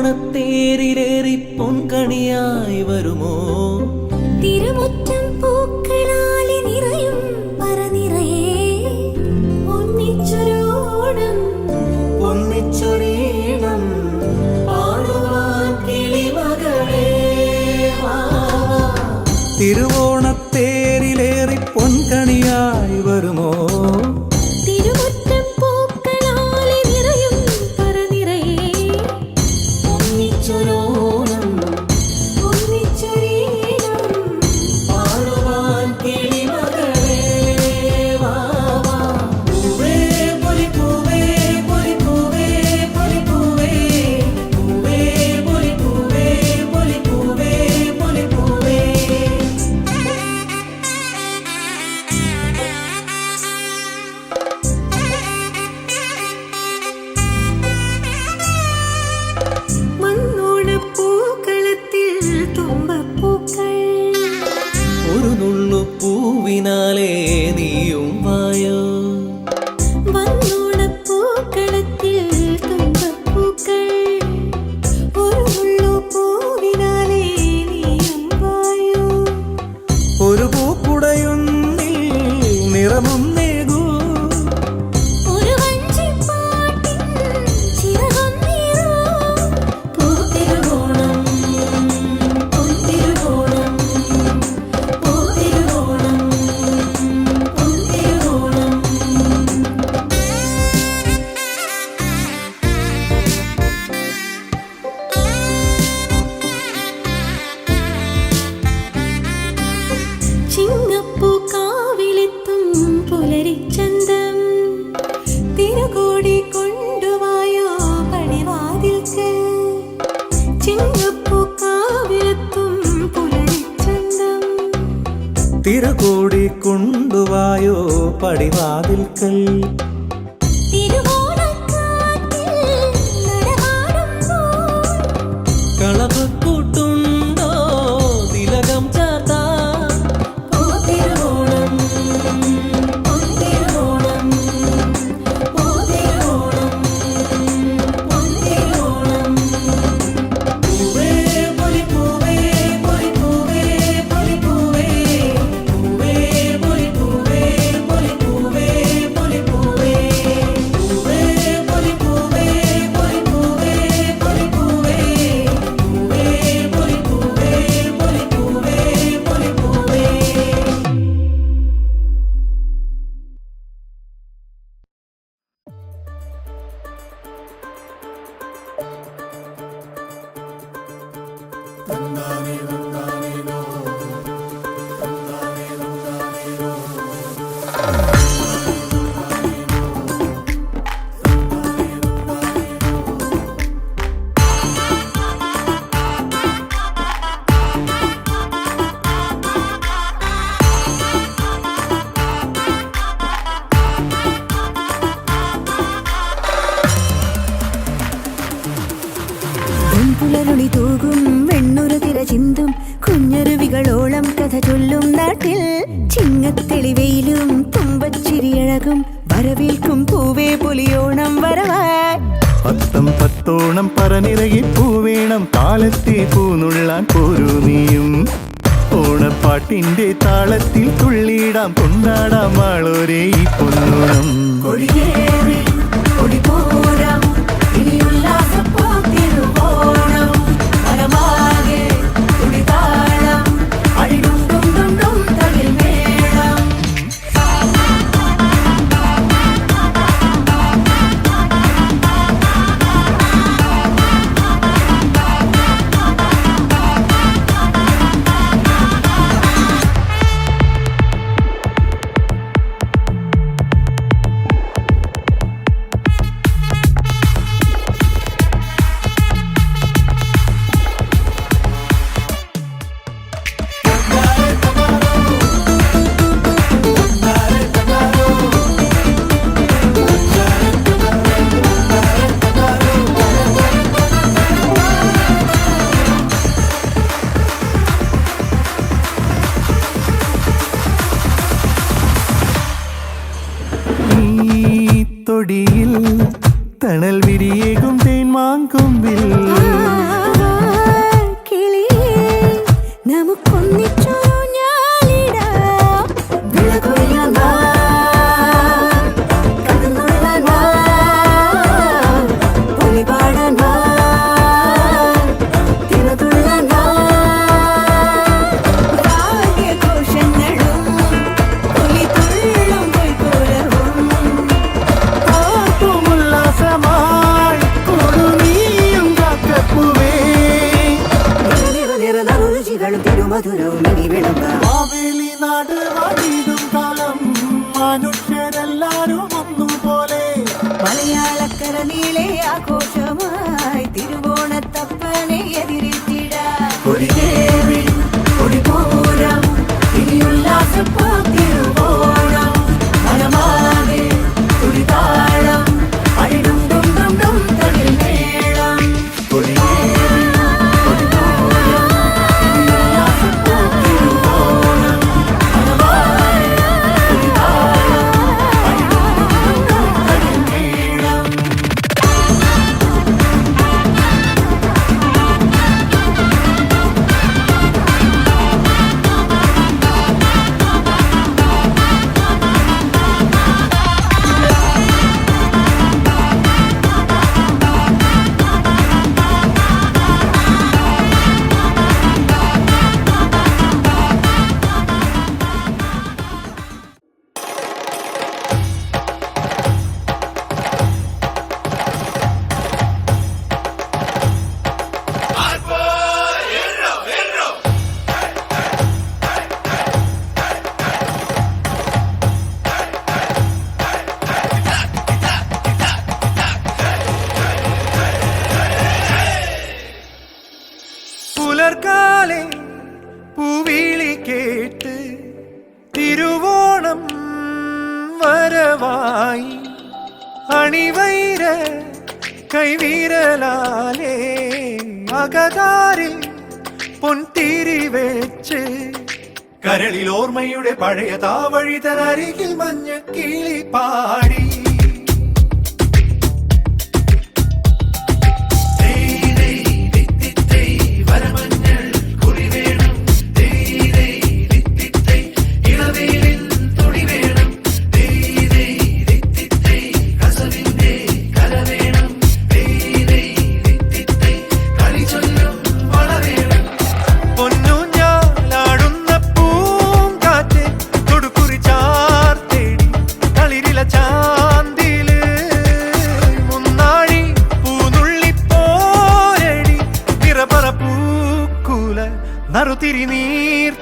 തിരുവോണത്തേരിലേറി പൊൻകണിയായി വരുമോ? തിരുമുറ്റം പൂക്കളാലെ നിറയും പറനിറയെ ഒന്നിച്ചൊരോണം ഒന്നിച്ചൊരീണം പാടുവാൻ കിളിമകളേ. തിരുവോണത്തേരിലേറി പൊൻകണിയായി വരുമോ? പൂവിനാലേ നീയും വായോ. വന്നോണപ്പൂക്കളത്തിൽ തുമ്പപ്പൂക്കൾ ഒരു മുള്ളു പൂവിനാലേ നീയും വായോ. ഒരു പൂക്കുടയൊന്നിൽ നിറമും നേകൂ. ഒരു വഞ്ചിപ്പാട്ടിൻ ചിറകും നീറൂ. പൂത്തിരുവോണം പൊൻതിരുവോണം ചിങ്ങപ്പൂക്കാവിലെത്തും പുലരിച്ചന്തം തിരുകോടി കൊണ്ടുവായോ പടിവാതിൽക്ക്. ചിങ്ങപ്പൂക്കാവിലെത്തും പുലരിച്ചന്തം തിരുകോടി കൊണ്ടുവായോ പടിവാതിൽക്കൽ. കളവ് കൂട്ടുണ്ടോ തിലകം ചാർത്താ. പുലരുളി തൂകും വെണ്ണുരു തിര ചിന്തും കുഞ്ഞരുവികളോളം കഥ ചൊല്ലും നാട്ടിൽ. ചിങ്ങത്തെളിവെയിലും തുമ്പച്ചിരിയഴകും വരവേൽക്കും പൂവേ പൊലിയോണം വരവായി. പത്തം പത്തോണം പറനിറകി പൂവേണം താളത്തെ പൂനുള്ളാൻ പോരൂ നീയും. ഓണപ്പാട്ടിന്റെ താളത്തിൽ തുള്ളിയിടാം കൊണ്ടാടാം ആളോരേ ഈ പൊന്നോണം. കൊടിയേറി കൊടിപോരാം ഇനി ഉല്ലാസപ്പോത്തിരുവോണം വനമാകെ തുടിതാളം അടിടും ഡും ഡും ഡും തകിൽ മേളം. മുമ്പിൽ കിളിയേ നമുക്കൊന്നിച്ചൊരു ഞാലിടാം വിളകൊയ്യാൻ വാ കടന്നുള്ളാൻ വാ പൊലിപാടാൻ വാ തിരതുള്ളാൻ വാ ഭാഗ്യഘോഷങ്ങളും പൊലിതുള്ളും പൊയ്പോലവും ഉല്ലാസമായി കൊടുനീയും കാക്കപ്പൂവേ രുചികളും തിരുമധുരവും ഇനി വിളമ്പാം മാവേലി നാട് വാണിടും കാലം മനുഷ്യരെല്ലാരും ഒന്നുപോലെ മലയാളക്കര നീളെ ആഘോഷമായി തിരുവോണത്തപ്പനെ എതിരിട്ടിടാം കൊടിയേറി കൊടിപൂരം ഇനി ഉല്ലാസപ്പോ തിരുവോണം മനമാകെ തുടിതാളം അഴിടും ഡും ഡും ഡും തകിൽ മേളം കൊടിയേറി കൊടിപൂരം ഇനി ഉല്ലാസപ്പോ തിരുവോണം മനമാകെ തുടിതാളം അഴിടും ഡും ഡും ഡും തകിൽ മേളം പുലർക്കാലെ പൂവിളി കേട്ട് തിരുവോണം വരവായി അണിവൈര കൈവിരലാലേ അകതാരിൽ പൊൻതിരി വെച്ച് കരളിൽ ഓർമ്മയുടെ പഴയ താവഴി തനരികിൽ മഞ്ഞ കിളി പാടി നറുതിരി നീർ